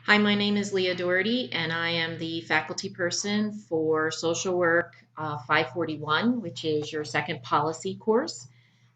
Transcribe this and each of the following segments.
Hi, my name is Leah Doherty, and I am the faculty person for Social Work 541, which is your second policy course.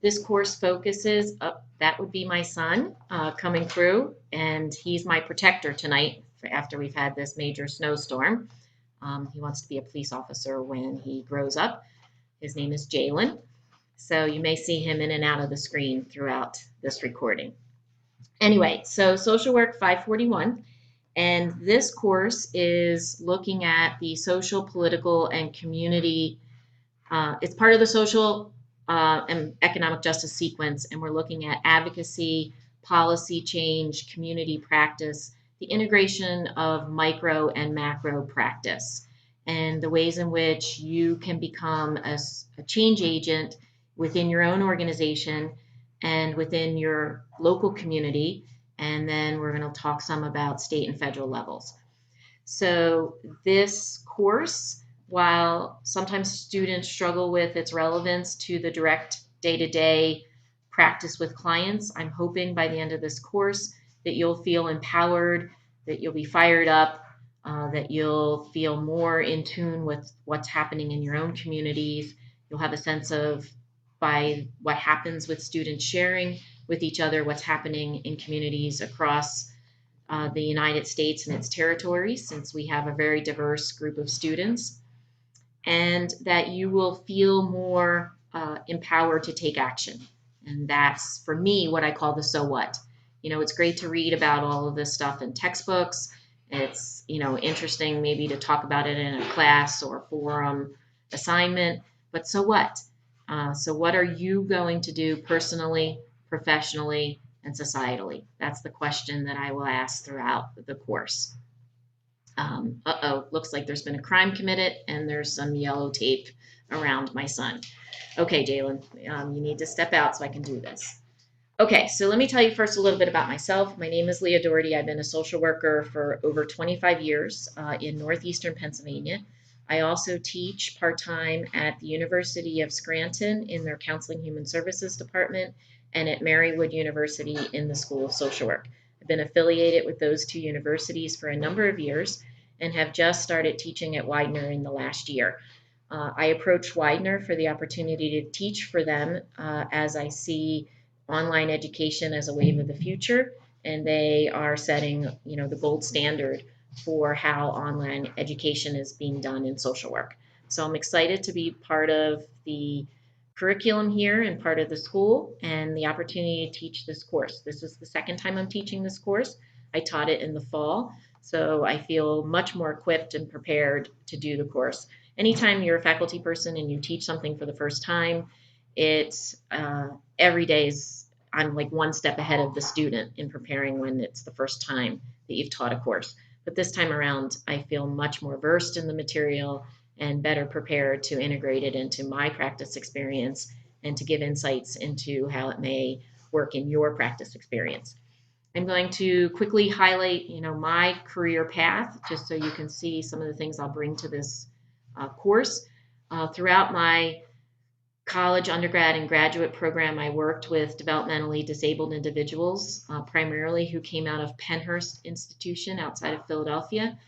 This course focuses, that would be my son coming through, and he's my protector tonight after we've had this major snowstorm. He wants to be a police officer when he grows up. His name is Jalen, so you may see him in and out of the screen throughout this recording. Anyway, so Social Work 541. And this course is looking at the social, political, and community. It's part of the social and economic justice sequence, and we're looking at advocacy, policy change, community practice, the integration of micro and macro practice, and the ways in which you can become a change agent within your own organization and within your local community. And then we're going to talk some about state and federal levels. So this course, while sometimes students struggle with its relevance to the direct day-to-day practice with clients, I'm hoping by the end of this course that you'll feel empowered, that you'll be fired up, that you'll feel more in tune with what's happening in your own communities. You'll have a sense of, by what happens with students sharing with each other, what's happening in communities across the United States and its territories, since we have a very diverse group of students, and that you will feel more empowered to take action. And that's, for me, what I call the so what. It's great to read about all of this stuff in textbooks. It's, interesting maybe to talk about it in a class or forum assignment, but so what? So, what are you going to do personally, professionally, and societally? That's the question that I will ask throughout the course. Looks like there's been a crime committed and there's some yellow tape around my son. Okay, Jalen, you need to step out so I can do this. Okay, so let me tell you first a little bit about myself. My name is Leah Doherty. I've been a social worker for over 25 years in northeastern Pennsylvania. I also teach part-time at the University of Scranton in their Counseling Human Services Department and at Marywood University in the School of Social Work. I've been affiliated with those two universities for a number of years and have just started teaching at Widener in the last year. I approached Widener for the opportunity to teach for them as I see online education as a wave of the future, and they are setting, the gold standard for how online education is being done in social work. So I'm excited to be part of the curriculum here and part of the school and the opportunity to teach this course. This is the second time I'm teaching this course. I taught it in the fall, so I feel much more equipped and prepared to do the course. Anytime you're a faculty person and you teach something for the first time, it's every day is I'm like one step ahead of the student in preparing when it's the first time that you've taught a course. But this time around, I feel much more versed in the material and better prepared to integrate it into my practice experience and to give insights into how it may work in your practice experience. I'm going to quickly highlight, my career path, just so you can see some of the things I'll bring to this course. Throughout my college, undergrad, and graduate program, I worked with developmentally disabled individuals, primarily who came out of Pennhurst Institution outside of Philadelphia.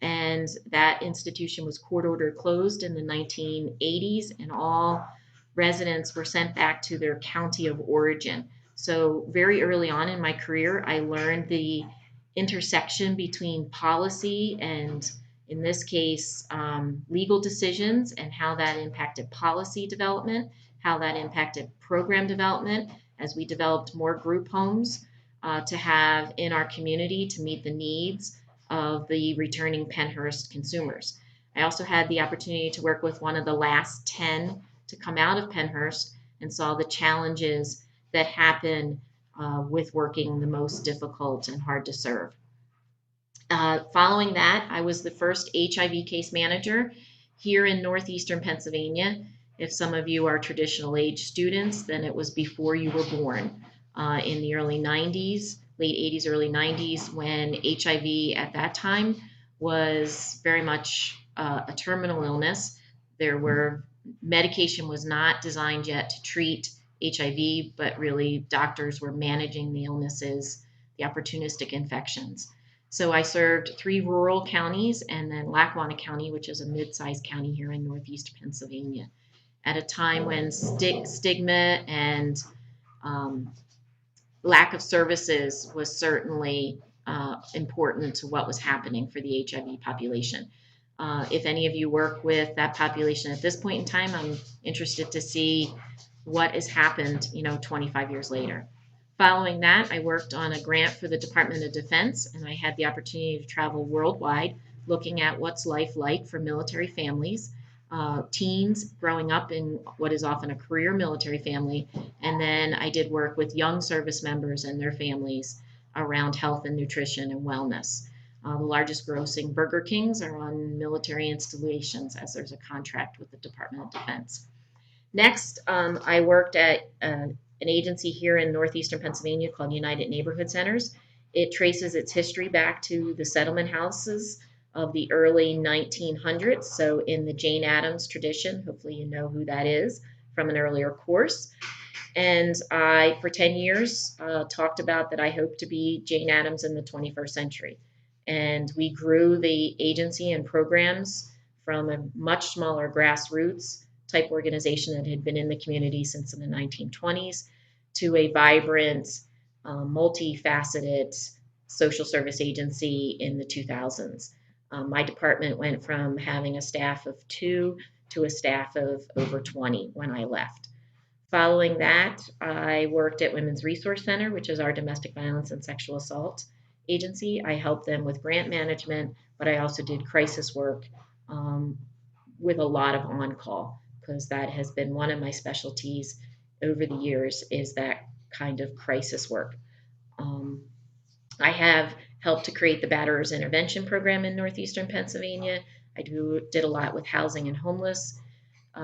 And that institution was court ordered closed in the 1980s, and all residents were sent back to their county of origin. So, very early on in my career, I learned the intersection between policy and, in this case, legal decisions and how that impacted policy development, how that impacted program development as we developed more group homes to have in our community to meet the needs of the returning Pennhurst consumers. I also had the opportunity to work with one of the last 10 to come out of Pennhurst and saw the challenges that happen with working the most difficult and hard to serve. Following that, I was the first HIV case manager here in northeastern Pennsylvania. If some of you are traditional age students, then it was before you were born in the early 90s, late 80s, early 90s, when HIV at that time was very much a terminal illness. There were medication was not designed yet to treat HIV, but really doctors were managing the illnesses, the opportunistic infections. So I served 3 rural counties and then Lackawanna County, which is a mid-sized county here in northeast Pennsylvania, at a time when stigma and um, lack of services was certainly important to what was happening for the HIV population. If any of you work with that population at this point in time, I'm interested to see what has happened, 25 years later. Following that, I worked on a grant for the Department of Defense, and I had the opportunity to travel worldwide looking at what's life like for military families, teens growing up in what is often a career military family, and then I did work with young service members and their families around health and nutrition and wellness. The largest grossing Burger Kings are on military installations, as there's a contract with the Department of Defense. Next, I worked at an agency here in northeastern Pennsylvania called United Neighborhood Centers. It traces its history back to the settlement houses of the early 1900s, so in the Jane Addams tradition. Hopefully you know who that is from an earlier course. And I, for 10 years, talked about that I hope to be Jane Addams in the 21st century. And we grew the agency and programs from a much smaller grassroots type organization that had been in the community since the 1920s to a vibrant, multifaceted social service agency in the 2000s. My department went from having a staff of 2 to a staff of over 20 when I left. Following that, I worked at Women's Resource Center, which is our domestic violence and sexual assault agency. I helped them with grant management, but I also did crisis work with a lot of on-call, because that has been one of my specialties over the years, is that kind of crisis work. I have helped to create the Batterers Intervention Program in northeastern Pennsylvania. I did a lot with housing and homeless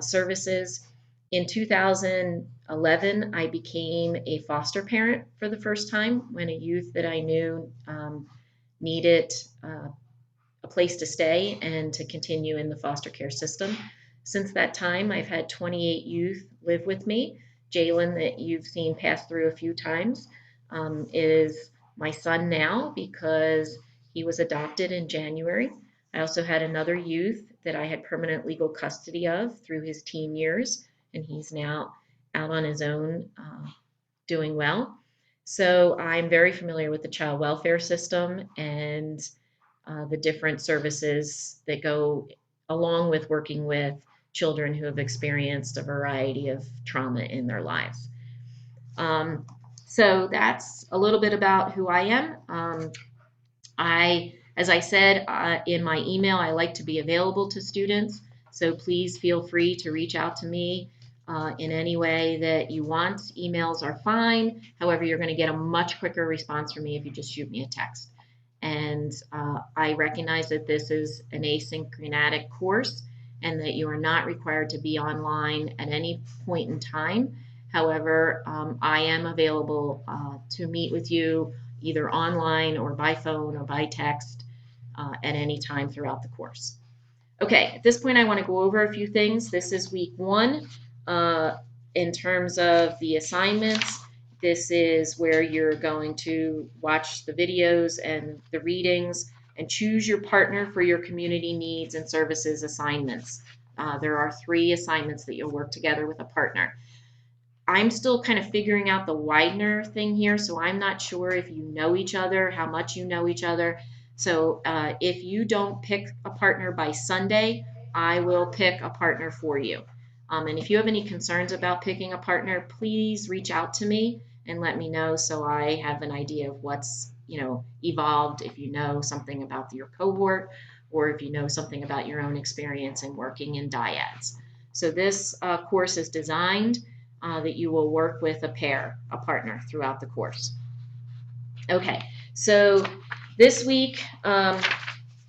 services. In 2011, I became a foster parent for the first time when a youth that I knew needed a place to stay and to continue in the foster care system. Since that time, I've had 28 youth live with me. Jalen, that you've seen pass through a few times, is my son now because he was adopted in January. I also had another youth that I had permanent legal custody of through his teen years, and he's now out on his own, doing well. So I'm very familiar with the child welfare system and the different services that go along with working with children who have experienced a variety of trauma in their lives. So that's a little bit about who I am. As I said in my email, I like to be available to students, so please feel free to reach out to me in any way that you want. Emails are fine. However, you're going to get a much quicker response from me if you just shoot me a text. And I recognize that this is an asynchronic course and that you are not required to be online at any point in time. However, I am available to meet with you either online or by phone or by text at any time throughout the course. Okay, at this point I want to go over a few things. This is week 1 in terms of the assignments. This is where you're going to watch the videos and the readings and choose your partner for your community needs and services assignments. There are 3 assignments that you'll work together with a partner. I'm still kind of figuring out the Widener thing here, so I'm not sure if you know each other, how much you know each other. So if you don't pick a partner by Sunday, I will pick a partner for you. And if you have any concerns about picking a partner, please reach out to me and let me know so I have an idea of what's evolved, if you know something about your cohort or if you know something about your own experience in working in dyads. So this course is designed that you will work with a partner throughout the course. Okay, so this week, let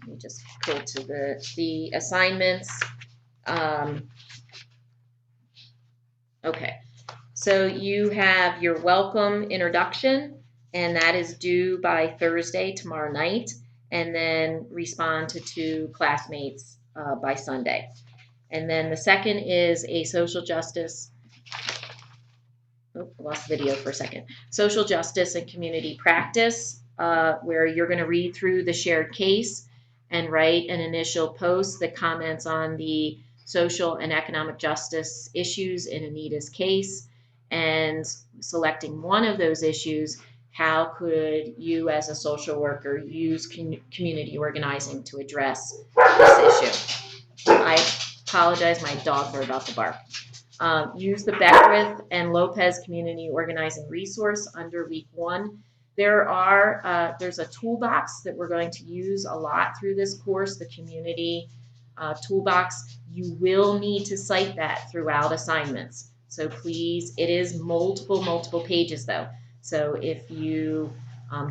me just go to the assignments. Okay, so you have your welcome introduction, and that is due by Thursday, tomorrow night, and then respond to 2 classmates by Sunday. And then the second is a social justice, I lost video for a second, social justice and community practice where you're going to read through the shared case and write an initial post that comments on the social and economic justice issues in Anita's case, and selecting one of those issues. How could you as a social worker use community organizing to address this issue? I apologize, my dogs are about to bark. Use the Beckwith and Lopez Community Organizing Resource under week 1. There's a toolbox that we're going to use a lot through this course, the community toolbox. You will need to cite that throughout assignments. So please, it is multiple pages though. So if you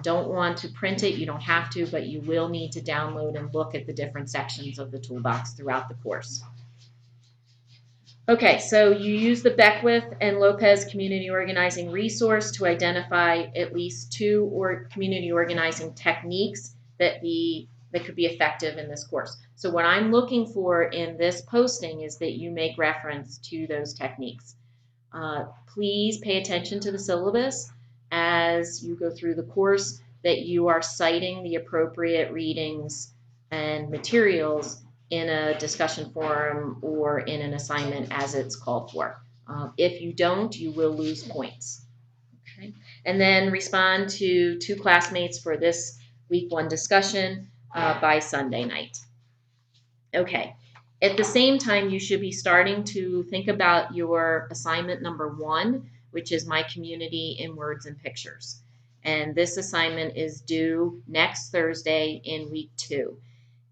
don't want to print it, you don't have to, but you will need to download and look at the different sections of the toolbox throughout the course. Okay, so you use the Beckwith and Lopez Community Organizing Resource to identify at least 2 community organizing techniques that could be effective in this course. So what I'm looking for in this posting is that you make reference to those techniques. Please pay attention to the syllabus as you go through the course, that you are citing the appropriate readings and materials in a discussion forum or in an assignment as it's called for. If you don't, you will lose points. Okay? And then respond to 2 classmates for this week 1 discussion by Sunday night. Okay. At the same time, you should be starting to think about your assignment number 1, which is My Community in Words and Pictures. And this assignment is due next Thursday in week 2.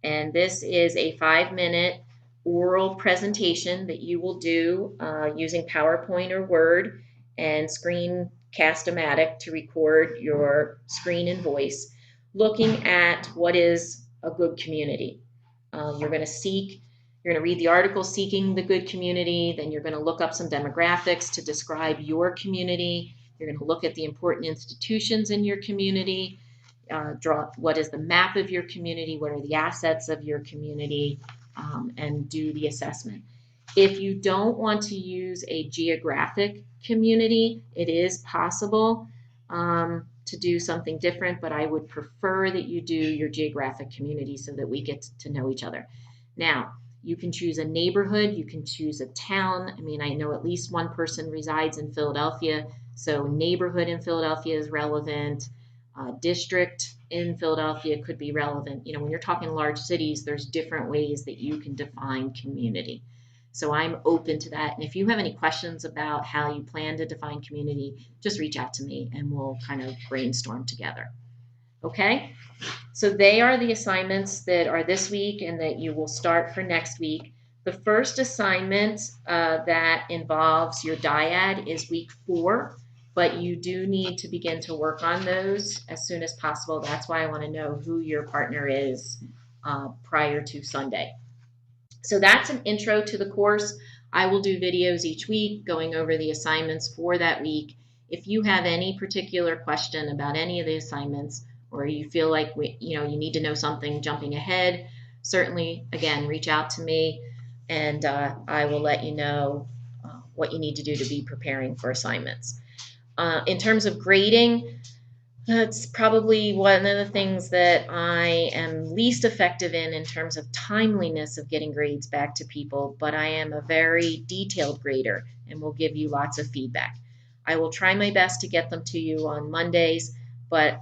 And this is a 5-minute oral presentation that you will do using PowerPoint or Word and Screencast-O-Matic to record your screen and voice, looking at what is a good community. You're going to read the article Seeking the Good Community, then you're going to look up some demographics to describe your community. You're going to look at the important institutions in your community, draw what is the map of your community, what are the assets of your community, and do the assessment. If you don't want to use a geographic community, it is possible to do something different, but I would prefer that you do your geographic community so that we get to know each other. Now, you can choose a neighborhood, you can choose a town. I mean, I know at least one person resides in Philadelphia, so neighborhood in Philadelphia is relevant. District in Philadelphia could be relevant. You know, when you're talking large cities, there's different ways that you can define community. So I'm open to that. And if you have any questions about how you plan to define community, just reach out to me and we'll kind of brainstorm together. Okay? So they are the assignments that are this week and that you will start for next week. The first assignment that involves your dyad is week 4. But you do need to begin to work on those as soon as possible. That's why I want to know who your partner is prior to Sunday. So that's an intro to the course. I will do videos each week going over the assignments for that week. If you have any particular question about any of the assignments, or you feel like you need to know something jumping ahead, certainly, again, reach out to me and I will let you know what you need to do to be preparing for assignments. In terms of grading, that's probably one of the things that I am least effective in terms of timeliness of getting grades back to people, but I am a very detailed grader and will give you lots of feedback. I will try my best to get them to you on Mondays, but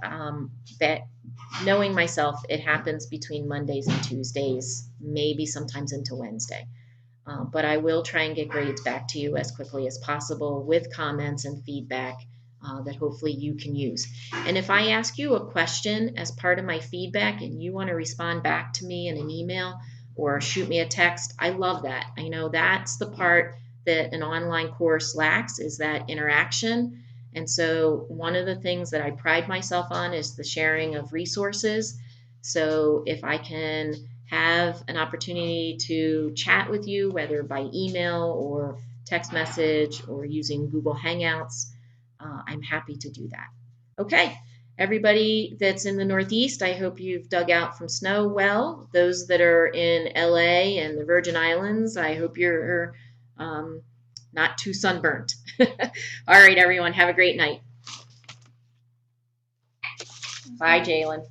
knowing myself, it happens between Mondays and Tuesdays, maybe sometimes into Wednesday. But I will try and get grades back to you as quickly as possible with comments and feedback that hopefully you can use. And if I ask you a question as part of my feedback and you want to respond back to me in an email or shoot me a text, I love that. I know that's the part that an online course lacks, is that interaction. And so one of the things that I pride myself on is the sharing of resources. So if I can have an opportunity to chat with you, whether by email or text message or using Google Hangouts, I'm happy to do that. Okay, everybody that's in the Northeast, I hope you've dug out from snow well. Those that are in LA and the Virgin Islands, I hope you're not too sunburnt. All right, everyone, have a great night. Bye, Jalen.